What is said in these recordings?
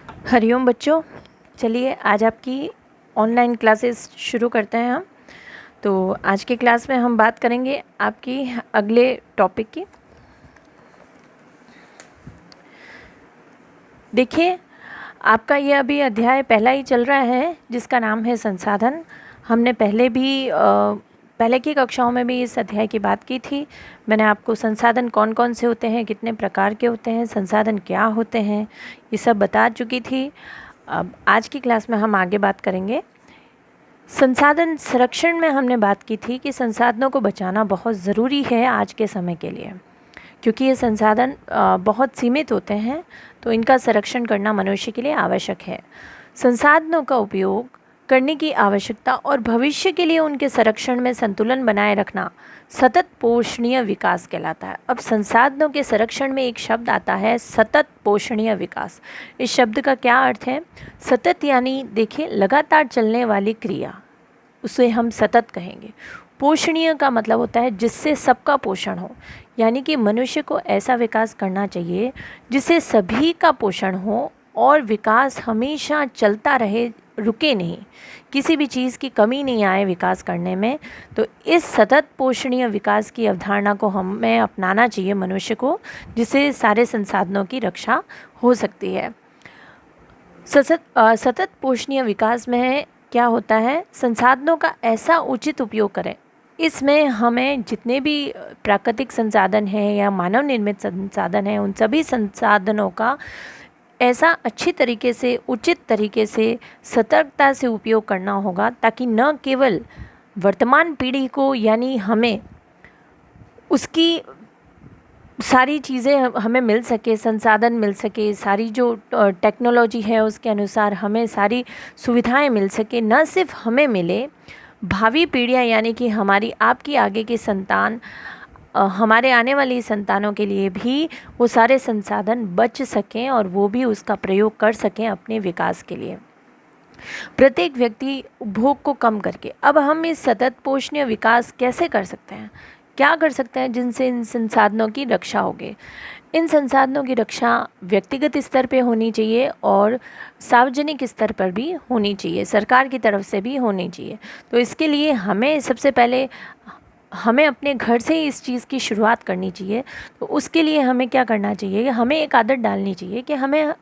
हरिओम बच्चों, चलिए आज आपकी ऑनलाइन क्लासेस शुरू करते हैं हम। तो आज के क्लास में हम बात करेंगे आपकी अगले टॉपिक की। देखिए, आपका ये अभी अध्याय पहला ही चल रहा है जिसका नाम है संसाधन। हमने पहले की कक्षाओं में भी इस अध्याय की बात की थी। मैंने आपको संसाधन कौन कौन से होते हैं, कितने प्रकार के होते हैं, संसाधन क्या होते हैं, ये सब बता चुकी थी। अब आज की क्लास में हम आगे बात करेंगे। संसाधन संरक्षण में हमने बात की थी कि संसाधनों को बचाना बहुत ज़रूरी है आज के समय के लिए, क्योंकि ये संसाधन बहुत सीमित होते हैं, तो इनका संरक्षण करना मनुष्य के लिए आवश्यक है। संसाधनों का उपयोग करने की आवश्यकता और भविष्य के लिए उनके संरक्षण में संतुलन बनाए रखना सतत पोषणीय विकास कहलाता है। अब संसाधनों के संरक्षण में एक शब्द आता है, सतत पोषणीय विकास। इस शब्द का क्या अर्थ है? सतत यानी देखिए लगातार चलने वाली क्रिया, उसे हम सतत कहेंगे। पोषणीय का मतलब होता है जिससे सबका पोषण हो, यानी कि मनुष्य को ऐसा विकास करना चाहिए जिससे सभी का पोषण हो और विकास हमेशा चलता रहे, रुके नहीं, किसी भी चीज़ की कमी नहीं आए विकास करने में। तो इस सतत पोषणीय विकास की अवधारणा को हमें अपनाना चाहिए मनुष्य को, जिससे सारे संसाधनों की रक्षा हो सकती है। सतत पोषणीय विकास में क्या होता है? संसाधनों का ऐसा उचित उपयोग करें। इसमें हमें जितने भी प्राकृतिक संसाधन हैं या मानव निर्मित संसाधन हैं, उन सभी संसाधनों का ऐसा अच्छी तरीके से, उचित तरीके से, सतर्कता से उपयोग करना होगा, ताकि न केवल वर्तमान पीढ़ी को यानी हमें उसकी सारी चीज़ें हमें मिल सके, संसाधन मिल सके, सारी जो टेक्नोलॉजी है उसके अनुसार हमें सारी सुविधाएं मिल सके, न सिर्फ हमें मिले, भावी पीढ़ियां यानी कि हमारी आपकी आगे की संतान, हमारे आने वाली संतानों के लिए भी वो सारे संसाधन बच सकें और वो भी उसका प्रयोग कर सकें अपने विकास के लिए। प्रत्येक व्यक्ति उपभोग को कम करके, अब हम इस सतत पोषणीय विकास कैसे कर सकते हैं, क्या कर सकते हैं जिनसे इन संसाधनों की रक्षा होगी? इन संसाधनों की रक्षा व्यक्तिगत स्तर पे होनी चाहिए और सार्वजनिक स्तर पर भी होनी चाहिए, सरकार की तरफ से भी होनी चाहिए। तो इसके लिए हमें सबसे पहले हमें अपने घर से ही इस चीज़ की शुरुआत करनी चाहिए। तो उसके लिए हमें क्या करना चाहिए कि हमें एक आदत डालनी चाहिए कि हमें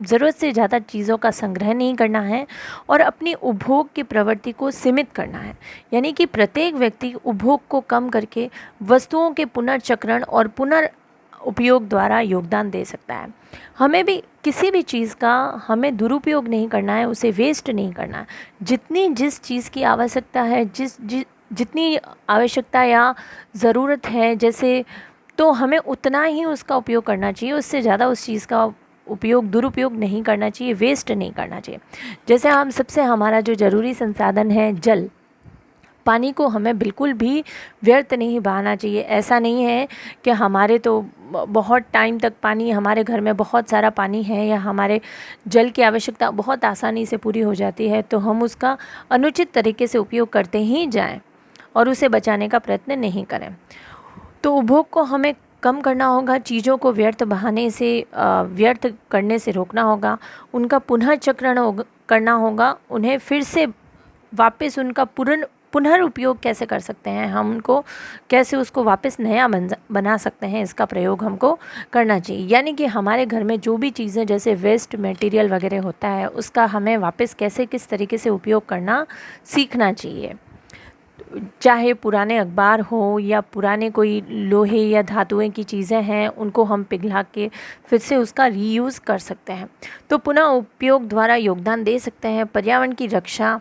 ज़रूरत से ज़्यादा चीज़ों का संग्रह नहीं करना है और अपनी उपभोग की प्रवृत्ति को सीमित करना है। यानी कि प्रत्येक व्यक्ति उपभोग को कम करके वस्तुओं के पुनर्चक्रण और उपयोग द्वारा योगदान दे सकता है। हमें भी किसी भी चीज़ का हमें दुरुपयोग नहीं करना है, उसे वेस्ट नहीं करना है। जिस चीज़ की आवश्यकता है, जितनी आवश्यकता या ज़रूरत है, जैसे, तो हमें उतना ही उसका उपयोग करना चाहिए, उससे ज़्यादा उस चीज़ का दुरुपयोग नहीं करना चाहिए, वेस्ट नहीं करना चाहिए। जैसे हमारा जो ज़रूरी संसाधन है जल, पानी को हमें बिल्कुल भी व्यर्थ नहीं बहाना चाहिए। ऐसा नहीं है कि हमारे तो बहुत टाइम तक पानी, हमारे घर में बहुत सारा पानी है या हमारे जल की आवश्यकता बहुत आसानी से पूरी हो जाती है, तो हम उसका अनुचित तरीके से उपयोग करते ही जाएं और उसे बचाने का प्रयत्न नहीं करें। तो उपभोग को हमें कम करना होगा, चीज़ों को व्यर्थ करने से रोकना होगा, उनका पुनर्चक्रण करना होगा, उन्हें फिर से वापस उनका पुनर्उपयोग कैसे कर सकते हैं, हम उनको कैसे उसको वापस नया बना सकते हैं, इसका प्रयोग हमको करना चाहिए। यानी कि हमारे घर में जो भी चीज़ें जैसे वेस्ट मटेरियल वगैरह होता है, उसका हमें वापस कैसे किस तरीके से उपयोग करना सीखना चाहिए। चाहे पुराने अखबार हो या पुराने कोई लोहे या धातुएं की चीज़ें हैं, उनको हम पिघला के फिर से उसका रीयूज़ कर सकते हैं, तो पुनः उपयोग द्वारा योगदान दे सकते हैं। पर्यावरण की रक्षा,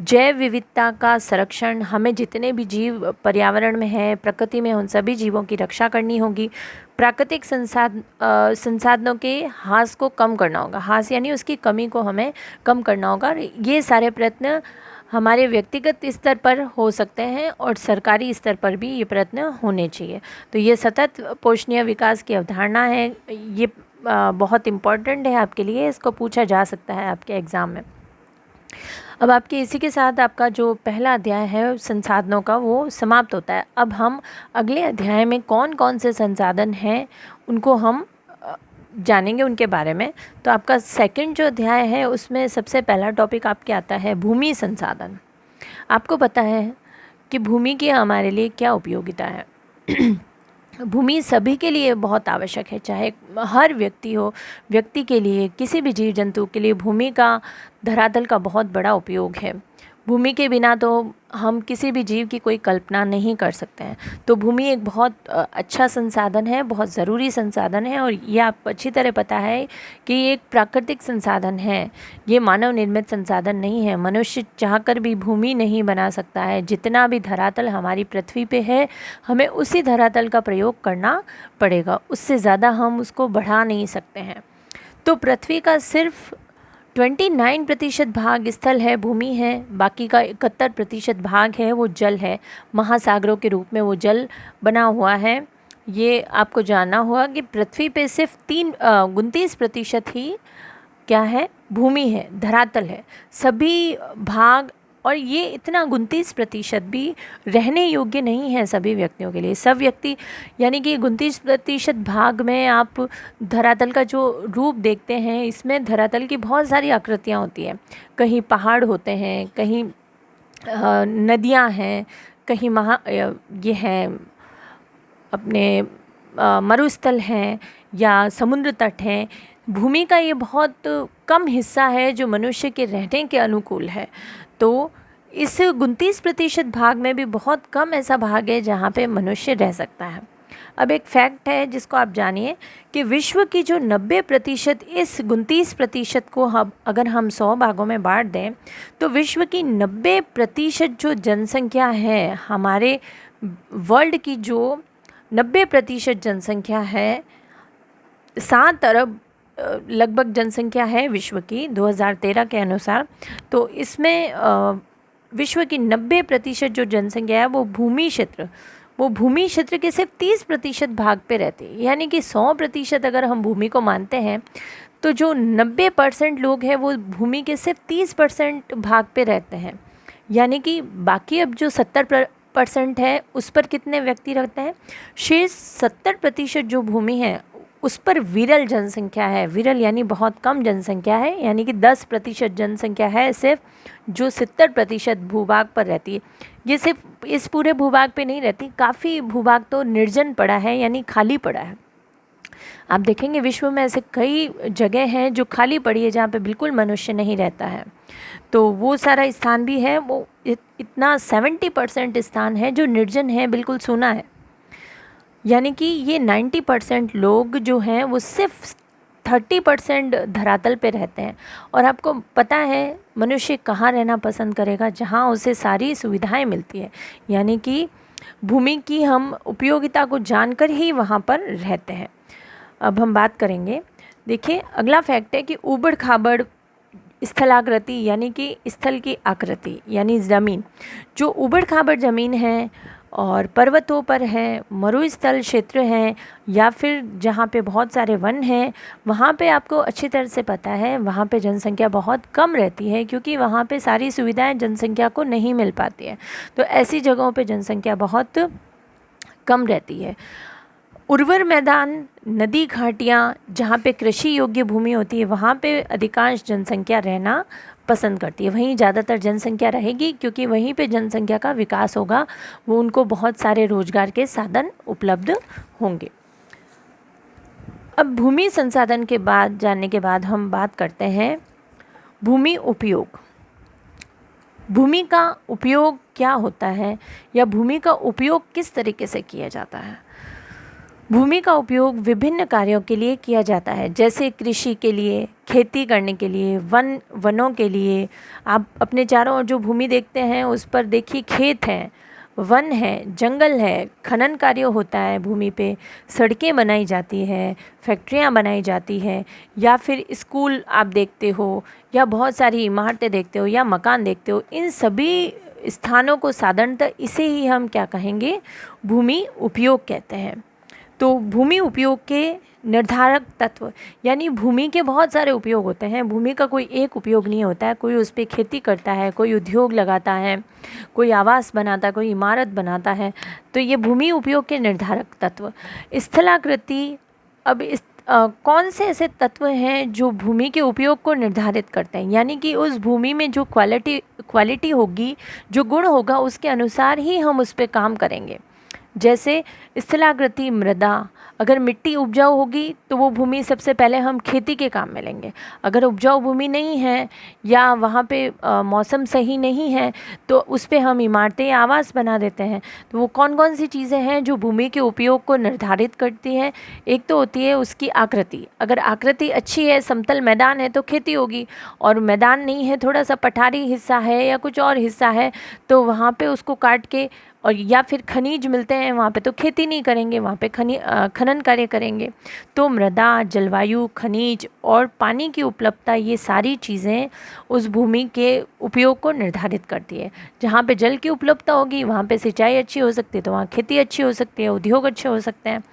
जैव विविधता का संरक्षण, हमें जितने भी जीव पर्यावरण में हैं, प्रकृति में, उन सभी जीवों की रक्षा करनी होगी। प्राकृतिक संसाधनों के ह्रास को कम करना होगा, ह्रास यानी उसकी कमी को हमें कम करना होगा। ये सारे प्रयत्न हमारे व्यक्तिगत स्तर पर हो सकते हैं और सरकारी स्तर पर भी ये प्रयत्न होने चाहिए। तो ये सतत पोषणीय विकास की अवधारणा है, ये बहुत इम्पॉर्टेंट है आपके लिए, इसको पूछा जा सकता है आपके एग्ज़ाम में। अब आपके इसी के साथ आपका जो पहला अध्याय है संसाधनों का, वो समाप्त होता है। अब हम अगले अध्याय में कौन कौन से संसाधन हैं उनको हम जानेंगे उनके बारे में। तो आपका सेकंड जो अध्याय है उसमें सबसे पहला टॉपिक आपके आता है भूमि संसाधन। आपको पता है कि भूमि की हमारे लिए क्या उपयोगिता है। भूमि सभी के लिए बहुत आवश्यक है, चाहे हर व्यक्ति के लिए, किसी भी जीव जंतु के लिए भूमि का, धरातल का बहुत बड़ा उपयोग है। भूमि के बिना तो हम किसी भी जीव की कोई कल्पना नहीं कर सकते हैं। तो भूमि एक बहुत अच्छा संसाधन है, बहुत ज़रूरी संसाधन है, और ये आपको अच्छी तरह पता है कि ये एक प्राकृतिक संसाधन है, ये मानव निर्मित संसाधन नहीं है। मनुष्य चाहकर भी भूमि नहीं बना सकता है। जितना भी धरातल हमारी पृथ्वी पे है, हमें उसी धरातल का प्रयोग करना पड़ेगा, उससे ज़्यादा हम उसको बढ़ा नहीं सकते हैं। तो पृथ्वी का सिर्फ 29% भाग स्थल है, भूमि है, बाकी का 71% भाग है वो जल है, महासागरों के रूप में वो जल बना हुआ है। ये आपको जानना होगा कि पृथ्वी पे सिर्फ 29% ही क्या है, भूमि है, धरातल है। सभी भाग, और ये इतना 29% भी रहने योग्य नहीं है सभी व्यक्तियों के लिए। सब व्यक्ति, यानी कि 29% भाग में आप धरातल का जो रूप देखते हैं, इसमें धरातल की बहुत सारी आकृतियाँ होती हैं। कहीं पहाड़ होते हैं, कहीं नदियाँ हैं, कहीं ये हैं अपने मरुस्थल हैं या समुद्र तट हैं। भूमि का ये बहुत कम हिस्सा है जो मनुष्य के रहने के अनुकूल है। तो इस 29% भाग में भी बहुत कम ऐसा भाग है जहाँ पे मनुष्य रह सकता है। अब एक फैक्ट है जिसको आप जानिए कि विश्व की जो 90%, इस 29% को अगर हम 100 भागों में बांट दें तो विश्व की 90% जो जनसंख्या है, हमारे वर्ल्ड की जो 90% जनसंख्या है, 7 अरब लगभग जनसंख्या है विश्व की 2013 के अनुसार। तो इसमें विश्व की 90% जो जनसंख्या है वो भूमि क्षेत्र के सिर्फ 30% भाग पे रहती है। यानी कि 100% अगर हम भूमि को मानते हैं तो जो 90% लोग हैं वो भूमि के सिर्फ 30% भाग पे रहते हैं। यानी कि बाकी अब जो 70% है उस पर कितने व्यक्ति रहते हैं? शेष 70% जो भूमि है उस पर विरल जनसंख्या है। विरल यानी बहुत कम जनसंख्या है, यानी कि 10% जनसंख्या है सिर्फ, जो 70% भूभाग पर रहती है। ये सिर्फ इस पूरे भूभाग पे नहीं रहती, काफ़ी भूभाग तो निर्जन पड़ा है, यानी खाली पड़ा है। आप देखेंगे विश्व में ऐसे कई जगह हैं जो खाली पड़ी है, जहाँ पे बिल्कुल मनुष्य नहीं रहता है। तो वो सारा स्थान भी है, वो इतना 70% स्थान है जो निर्जन है, बिल्कुल सूना है। यानी कि ये 90% लोग जो हैं वो सिर्फ 30% धरातल पे रहते हैं। और आपको पता है मनुष्य कहाँ रहना पसंद करेगा? जहाँ उसे सारी सुविधाएं मिलती है। यानी कि भूमि की हम उपयोगिता को जानकर ही वहाँ पर रहते हैं। अब हम बात करेंगे, देखिए अगला फैक्ट है कि ऊबड़ खाबड़ स्थलाकृति, यानी कि स्थल की आकृति, यानी ज़मीन, जो ऊबड़ खाबड़ ज़मीन है और पर्वतों पर है, मरुस्थल क्षेत्र हैं, या फिर जहाँ पे बहुत सारे वन हैं, वहाँ पे आपको अच्छी तरह से पता है वहाँ पे जनसंख्या बहुत कम रहती है, क्योंकि वहाँ पे सारी सुविधाएं जनसंख्या को नहीं मिल पाती है। तो ऐसी जगहों पे जनसंख्या बहुत कम रहती है। उर्वर मैदान, नदी घाटियाँ, जहाँ पे कृषि योग्य भूमि होती है, वहाँ पे अधिकांश जनसंख्या रहना पसंद करती है। वहीं ज़्यादातर जनसंख्या रहेगी, क्योंकि वहीं पे जनसंख्या का विकास होगा, वो उनको बहुत सारे रोजगार के साधन उपलब्ध होंगे। अब भूमि संसाधन के बाद जानने के बाद हम बात करते हैं भूमि उपयोग। भूमि का उपयोग क्या होता है, या भूमि का उपयोग किस तरीके से किया जाता है? भूमि का उपयोग विभिन्न कार्यों के लिए किया जाता है, जैसे कृषि के लिए, खेती करने के लिए, वनों के लिए। आप अपने चारों ओर जो भूमि देखते हैं उस पर देखिए, खेत हैं, वन है, जंगल है, खनन कार्य होता है भूमि पे, सड़कें बनाई जाती हैं, फैक्ट्रियां बनाई जाती हैं, या फिर स्कूल आप देखते हो, या बहुत सारी इमारतें देखते हो, या मकान देखते हो। इन सभी स्थानों को साधारणतः इसे ही हम क्या कहेंगे? भूमि उपयोग कहते हैं। तो भूमि उपयोग के निर्धारक तत्व, यानी भूमि के बहुत सारे उपयोग होते हैं। भूमि का कोई एक उपयोग नहीं होता है। कोई उस पर खेती करता है, कोई उद्योग लगाता है, कोई आवास बनाता है, कोई इमारत बनाता है। तो ये भूमि उपयोग के निर्धारक तत्व। स्थलाकृति, अब कौन से ऐसे तत्व हैं जो भूमि के उपयोग को निर्धारित करते हैं, यानी कि उस भूमि में जो क्वालिटी होगी, जो गुण होगा, उसके अनुसार ही हम उस पे काम करेंगे। जैसे स्थलाकृति मृदा, अगर मिट्टी उपजाऊ होगी तो वो भूमि सबसे पहले हम खेती के काम में लेंगे। अगर उपजाऊ भूमि नहीं है या वहाँ पे मौसम सही नहीं है तो उस पे हम इमारतें या आवास बना देते हैं। तो वो कौन कौन सी चीज़ें हैं जो भूमि के उपयोग को निर्धारित करती हैं? एक तो होती है उसकी आकृति। अगर आकृति अच्छी है, समतल मैदान है, तो खेती होगी, और मैदान नहीं है, थोड़ा सा पठारी हिस्सा है या कुछ और हिस्सा है, तो वहाँ पे उसको काट के, और या फिर खनिज मिलते हैं वहाँ पे, तो खेती नहीं करेंगे, वहाँ पे खनन कार्य करेंगे। तो मृदा, जलवायु, खनिज और पानी की उपलब्धता, ये सारी चीज़ें उस भूमि के उपयोग को निर्धारित करती है। जहाँ पे जल की उपलब्धता होगी वहाँ पे सिंचाई अच्छी हो सकती है, तो वहाँ खेती अच्छी हो सकती है, उद्योग अच्छे हो सकते हैं।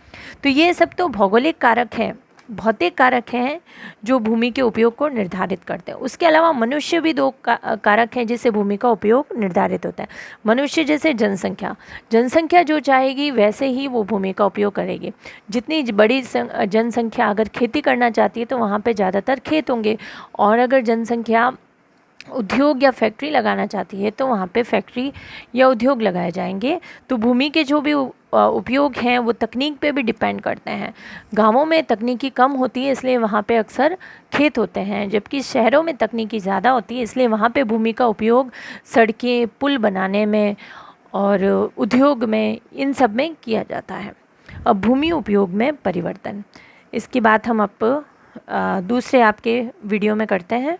तो ये सब तो भौगोलिक कारक हैं, भौतिक कारक हैं जो भूमि के उपयोग को निर्धारित करते हैं। उसके अलावा मनुष्य भी दो कारक हैं जिससे भूमि का उपयोग निर्धारित होता है। मनुष्य जैसे जनसंख्या जो चाहेगी वैसे ही वो भूमि का उपयोग करेगी। जितनी बड़ी जनसंख्या अगर खेती करना चाहती है तो वहाँ पे ज़्यादातर खेत होंगे, और अगर जनसंख्या उद्योग या फैक्ट्री लगाना चाहती है तो वहाँ पे फैक्ट्री या उद्योग लगाए जाएंगे। तो भूमि के जो भी उपयोग हैं वो तकनीक पे भी डिपेंड करते हैं। गांवों में तकनीकी कम होती है इसलिए वहाँ पे अक्सर खेत होते हैं, जबकि शहरों में तकनीकी ज़्यादा होती है इसलिए वहाँ पे भूमि का उपयोग सड़कें, पुल बनाने में और उद्योग में, इन सब में किया जाता है। अब भूमि उपयोग में परिवर्तन, इसकी बात हम अब दूसरे आपके वीडियो में करते हैं।